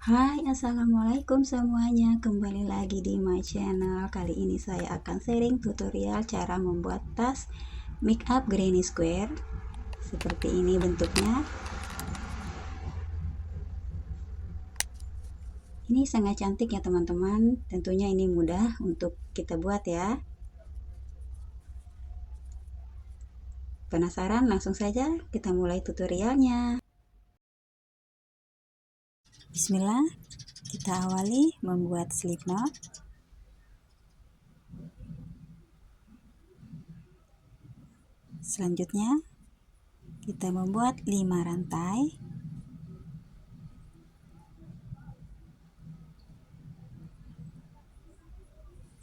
Hai, assalamualaikum semuanya. Kembali lagi di my channel. Kali ini saya akan sharing tutorial cara membuat tas make up granny square. Seperti ini bentuknya. Ini sangat cantik ya teman-teman. Tentunya ini mudah untuk kita buat ya. Penasaran? Langsung saja kita mulai tutorialnya. Bismillah, kita awali membuat slip knot. Selanjutnya kita membuat 5 rantai.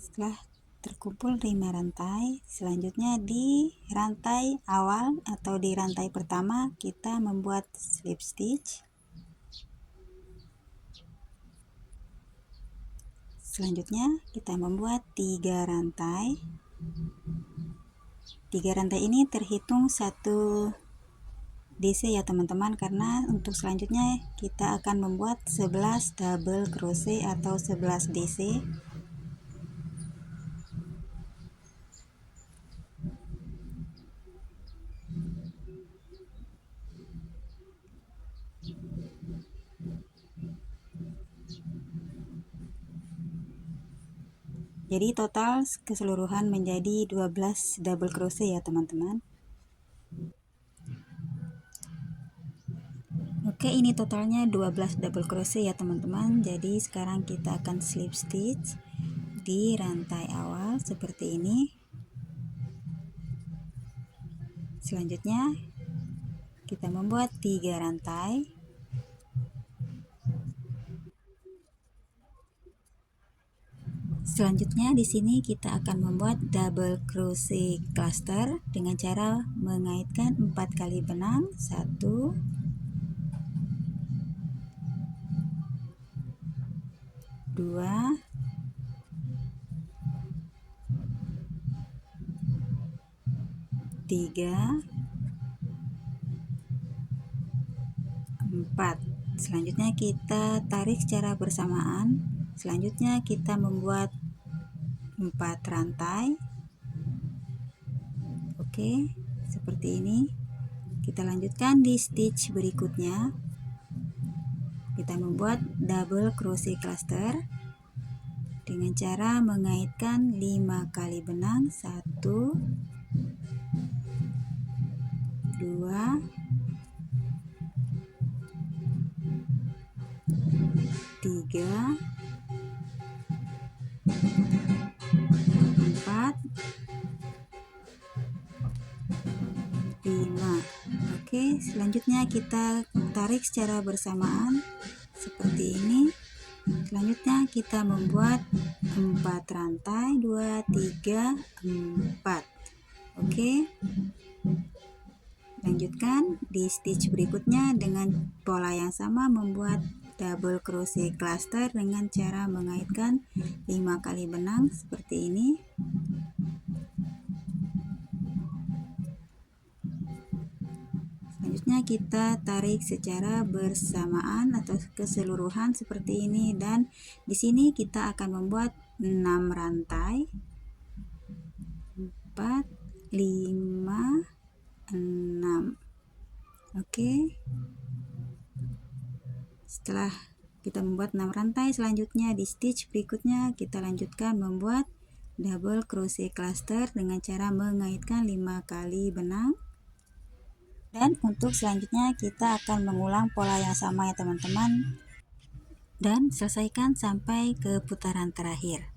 Setelah terkumpul 5 rantai, selanjutnya di rantai awal atau di rantai pertama kita membuat slip stitch. Selanjutnya kita membuat 3 rantai. 3 rantai ini terhitung 1 DC ya teman-teman, karena untuk selanjutnya kita akan membuat 11 double crochet atau 11 DC. Jadi total keseluruhan menjadi 12 double crochet ya teman-teman. Oke, ini totalnya 12 double crochet ya teman-teman. Jadi sekarang kita akan slip stitch di rantai awal seperti ini. Selanjutnya kita membuat 3 rantai. Selanjutnya di sini kita akan membuat double crochet cluster dengan cara mengaitkan 4 kali benang. 1 2 3 4. Selanjutnya kita tarik secara bersamaan. Selanjutnya kita membuat 4 rantai. Oke, seperti ini. Kita lanjutkan di stitch berikutnya. Kita membuat double crochet cluster dengan cara mengaitkan 5 kali benang. 1 2 3 4 5. Oke, selanjutnya kita tarik secara bersamaan seperti ini. Selanjutnya kita membuat 4 rantai. 2 3 4. Oke, lanjutkan di stitch berikutnya dengan pola yang sama, membuat double crochet cluster dengan cara mengaitkan 5 kali benang seperti ini. Selanjutnya kita tarik secara bersamaan atau keseluruhan seperti ini, dan di sini kita akan membuat 6 rantai. 4 5 6. Oke. Setelah kita membuat 6 rantai, selanjutnya di stitch berikutnya kita lanjutkan membuat double crochet cluster dengan cara mengaitkan 5 kali benang. Dan untuk selanjutnya kita akan mengulang pola yang sama ya teman-teman, dan selesaikan sampai ke putaran terakhir.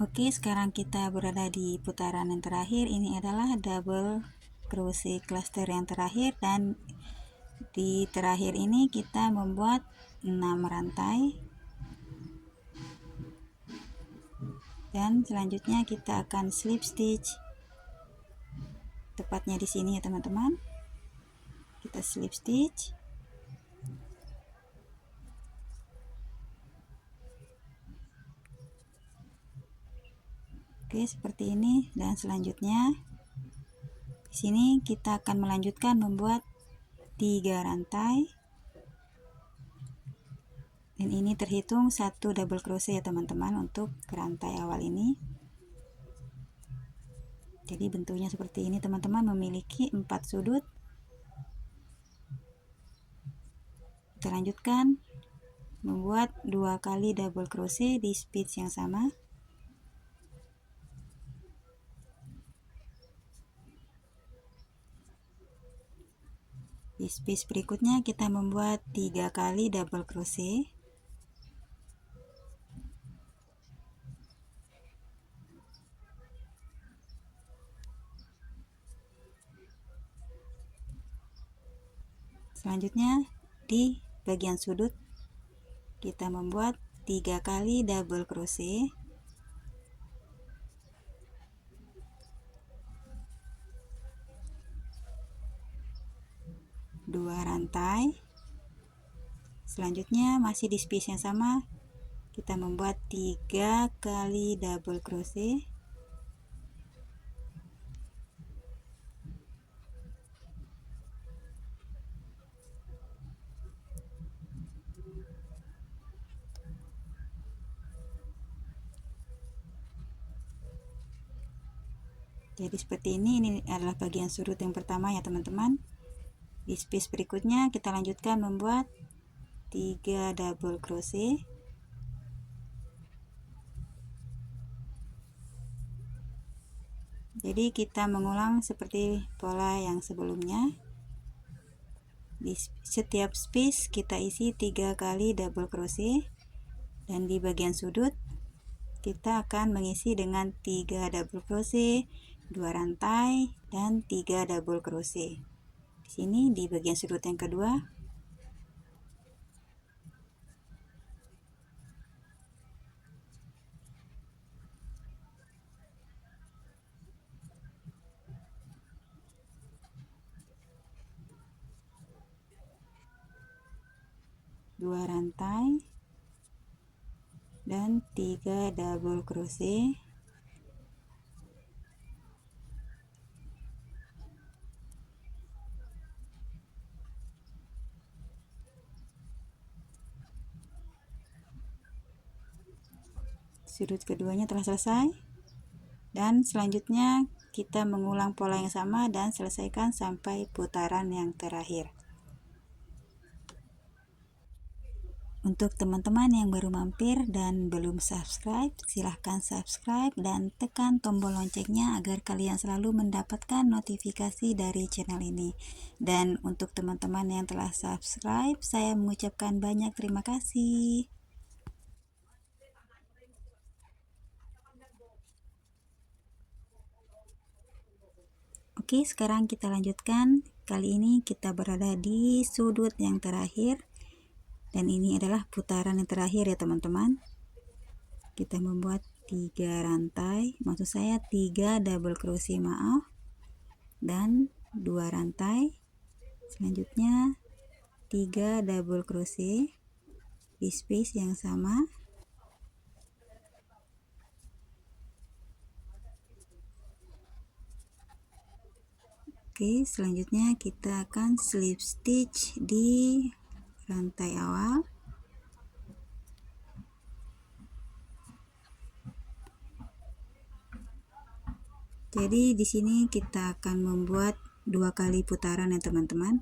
Oke, sekarang kita berada di putaran yang terakhir. Ini adalah double crochet cluster yang terakhir, dan di terakhir ini kita membuat 6 rantai. Dan selanjutnya kita akan slip stitch, tepatnya di sini ya teman-teman. Kita slip stitch. Oke, seperti ini. Dan selanjutnya di sini kita akan melanjutkan membuat 3 rantai. Dan ini terhitung 1 double crochet ya teman-teman untuk rantai awal ini. Jadi bentuknya seperti ini teman-teman, memiliki 4 sudut. Kita lanjutkan membuat 2 kali double crochet di stitch yang sama. Di stitch berikutnya kita membuat 3 kali double crochet. Selanjutnya di bagian sudut kita membuat 3 kali double crochet. Dua rantai. Selanjutnya masih di stitch yang sama, kita membuat 3 kali double crochet. Jadi seperti ini adalah bagian sudut yang pertama ya teman-teman. Di stitch berikutnya kita lanjutkan membuat 3 double crochet. Jadi kita mengulang seperti pola yang sebelumnya. Di setiap stitch kita isi 3 kali double crochet, dan di bagian sudut kita akan mengisi dengan 3 double crochet, 2 rantai, dan 3 double crochet. Di sini di bagian sudut yang kedua. Dua rantai dan 3 double crochet. Sudut keduanya telah selesai, dan selanjutnya kita mengulang pola yang sama dan selesaikan sampai putaran yang terakhir. Untuk teman-teman yang baru mampir dan belum subscribe, silahkan subscribe dan tekan tombol loncengnya agar kalian selalu mendapatkan notifikasi dari channel ini. Dan untuk teman-teman yang telah subscribe, saya mengucapkan banyak terima kasih. Oke, sekarang kita lanjutkan. Kali ini kita berada di sudut yang terakhir. Dan ini adalah putaran yang terakhir ya teman-teman. Kita membuat 3 rantai, maksud saya 3 double crochet, maaf, dan 2 rantai. Selanjutnya 3 double crochet di space yang sama. Oke, selanjutnya kita akan slip stitch di rantai awal. Jadi di sini kita akan membuat 2 kali putaran ya teman-teman.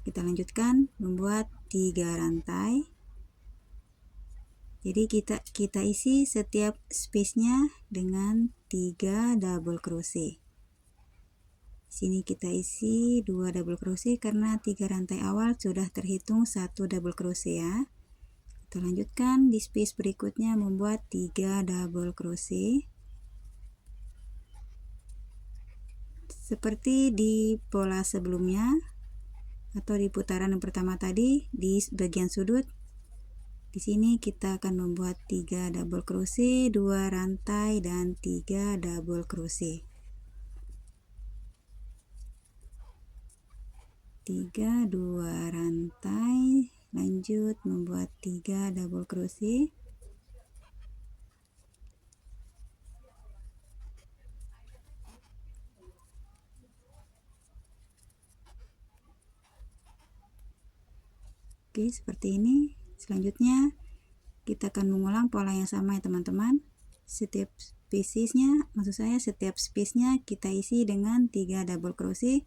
Kita lanjutkan membuat 3 rantai. Jadi kita isi setiap space-nya dengan 3 double crochet. Di sini kita isi 2 double crochet karena 3 rantai awal sudah terhitung 1 double crochet ya. Kita lanjutkan di space berikutnya membuat 3 double crochet. Seperti di pola sebelumnya atau di putaran yang pertama tadi, di bagian sudut Di sini kita akan membuat 3 double crochet, 2 rantai dan 3 double crochet. 3 2 rantai, lanjut membuat 3 double crochet. Oke, seperti ini. Selanjutnya kita akan mengulang pola yang sama ya teman-teman. Setiap space-nya kita isi dengan 3 double crochet.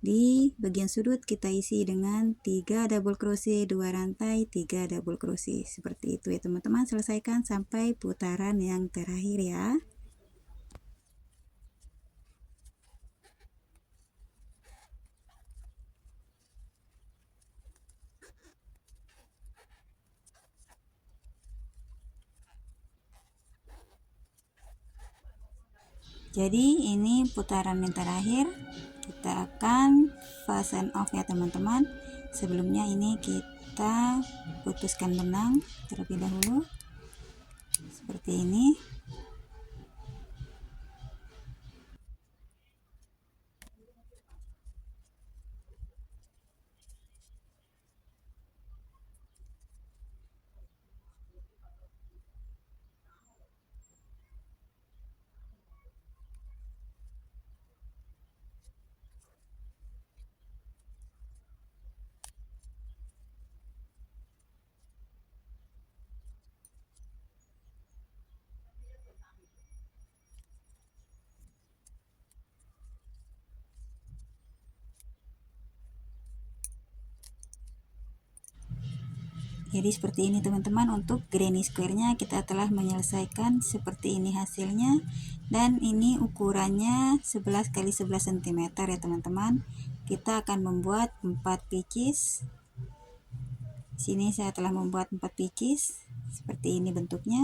Di bagian sudut kita isi dengan 3 double crochet, 2 rantai, 3 double crochet. Seperti itu ya teman-teman. Selesaikan sampai putaran yang terakhir ya. Jadi ini putaran yang terakhir, kita akan fasten off ya teman-teman. Sebelumnya ini kita putuskan benang terlebih dahulu seperti ini. Jadi seperti ini teman-teman, untuk granny square-nya kita telah menyelesaikan seperti ini hasilnya, dan ini ukurannya 11 x 11 cm ya teman-teman. Kita akan membuat 4 pieces. Sini saya telah membuat 4 pieces seperti ini bentuknya.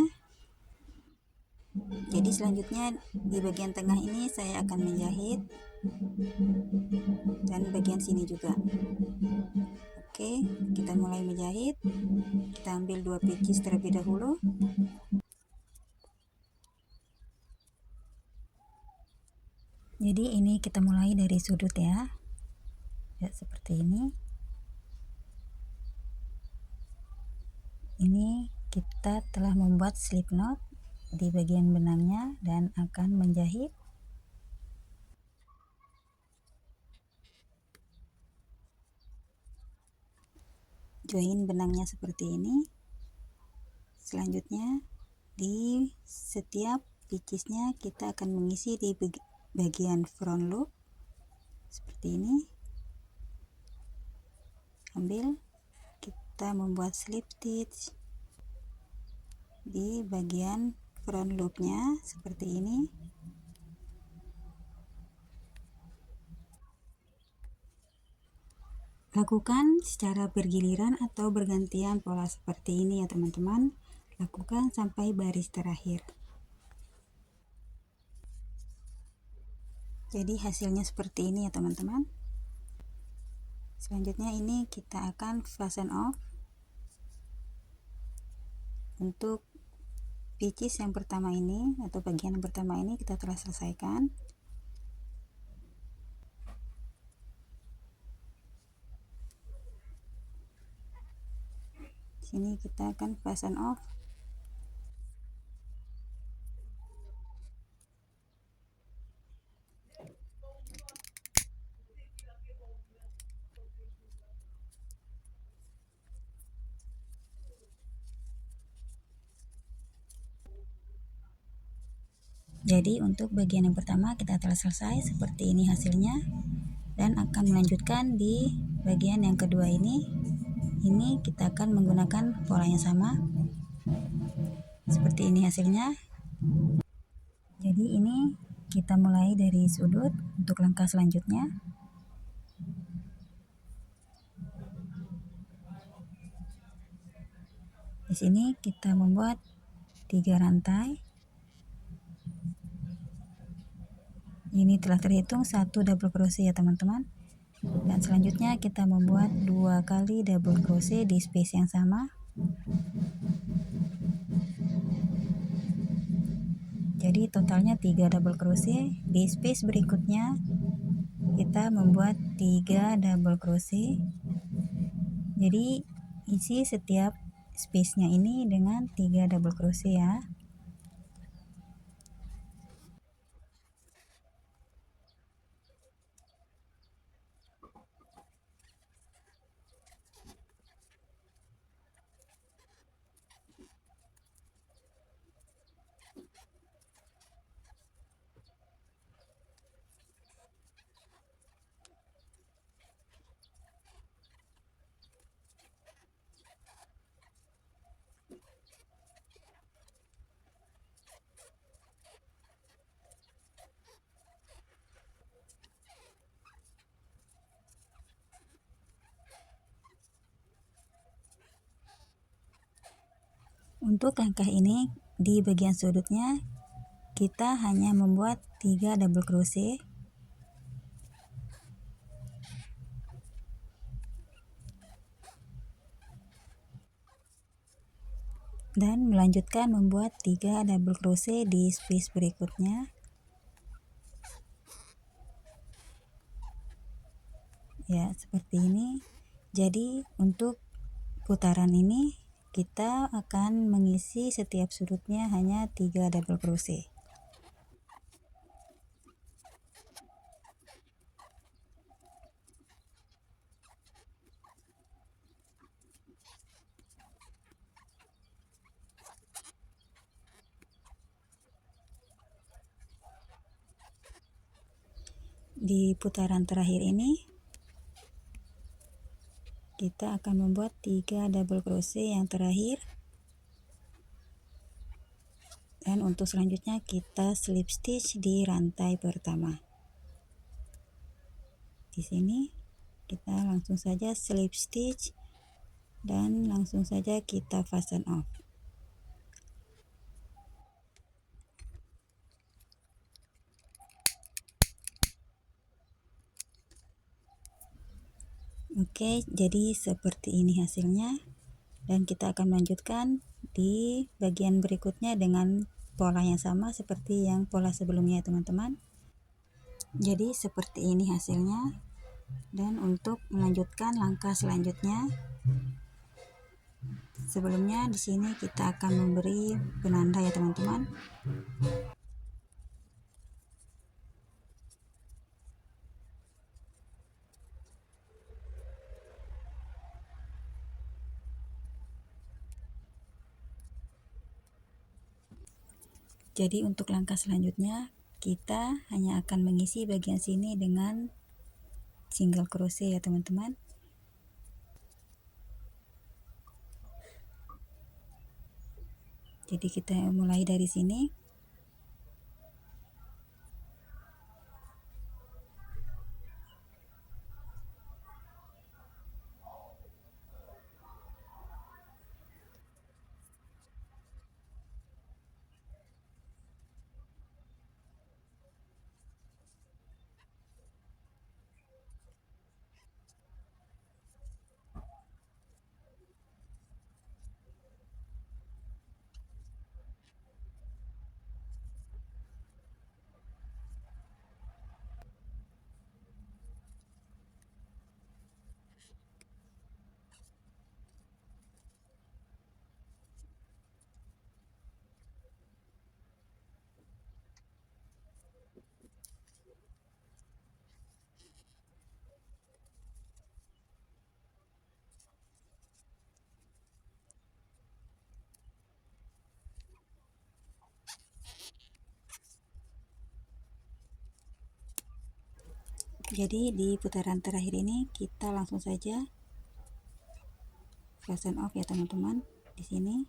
Jadi selanjutnya di bagian tengah ini saya akan menjahit, dan bagian sini juga. Oke, kita mulai menjahit. Kita ambil 2 pieces terlebih dahulu. Jadi ini kita mulai dari sudut ya. Ya, seperti ini. Ini kita telah membuat slip knot di bagian benangnya dan akan menjahit. Join benangnya seperti ini. Selanjutnya di setiap pieces-nya kita akan mengisi di bagian front loop seperti ini. Ambil, kita membuat slip stitch di bagian front loopnya seperti ini. Lakukan secara bergiliran atau bergantian pola seperti ini ya teman-teman. Lakukan sampai baris terakhir. Jadi hasilnya seperti ini ya teman-teman. Selanjutnya ini kita akan fasten off. Untuk pieces yang pertama ini atau bagian yang pertama ini kita telah selesaikan. Sini kita akan fasten off. Jadi untuk bagian yang pertama kita telah selesai, seperti ini hasilnya, dan akan melanjutkan di bagian yang kedua ini. Ini kita akan menggunakan pola yang sama, seperti ini hasilnya. Jadi ini kita mulai dari sudut untuk langkah selanjutnya. Di sini kita membuat 3 rantai. Ini telah terhitung 1 double crochet ya teman-teman. Dan selanjutnya kita membuat 2 kali double crochet di space yang sama. Jadi totalnya 3 double crochet. Di space berikutnya kita membuat 3 double crochet. Jadi isi setiap space-nya ini dengan 3 double crochet ya. Untuk langkah ini di bagian sudutnya kita hanya membuat 3 double crochet dan melanjutkan membuat 3 double crochet di space berikutnya. Ya, seperti ini. Jadi untuk putaran ini kita akan mengisi setiap sudutnya hanya 3 double crochet. Di putaran terakhir ini kita akan membuat 3 double crochet yang terakhir, dan untuk selanjutnya kita slip stitch di rantai pertama. Di sini kita langsung saja slip stitch dan langsung saja kita fasten off. Oke, jadi seperti ini hasilnya, dan kita akan melanjutkan di bagian berikutnya dengan pola yang sama seperti yang pola sebelumnya, teman-teman. Jadi seperti ini hasilnya, dan untuk melanjutkan langkah selanjutnya, sebelumnya di sini kita akan memberi penanda ya teman-teman. Jadi untuk langkah selanjutnya kita hanya akan mengisi bagian sini dengan single crochet ya teman-teman. Jadi kita mulai dari sini. Jadi di putaran terakhir ini kita langsung saja fasten off ya teman-teman. Di sini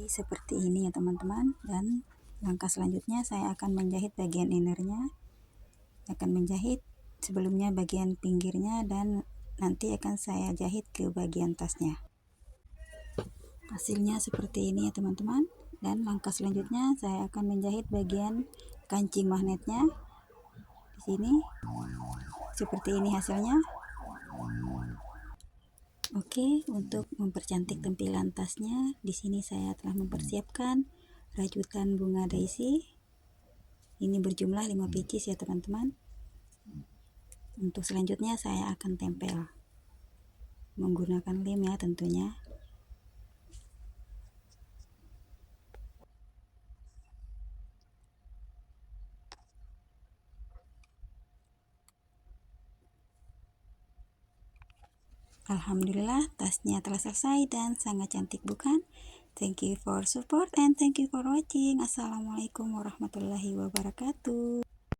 seperti ini ya teman-teman, dan langkah selanjutnya saya akan menjahit bagian innernya. akan menjahit sebelumnya bagian pinggirnya dan nanti akan saya jahit ke bagian tasnya. Hasilnya seperti ini ya teman-teman. Dan langkah selanjutnya saya akan menjahit bagian kancing magnetnya di sini. Seperti ini hasilnya. Oke, untuk mempercantik tampilan tasnya, di sini saya telah mempersiapkan rajutan bunga daisy. Ini berjumlah 5 pieces ya teman-teman. Untuk selanjutnya saya akan tempel menggunakan lem ya tentunya. Alhamdulillah, tasnya telah selesai dan sangat cantik bukan? Thank you for support and thank you for watching. Assalamualaikum warahmatullahi wabarakatuh.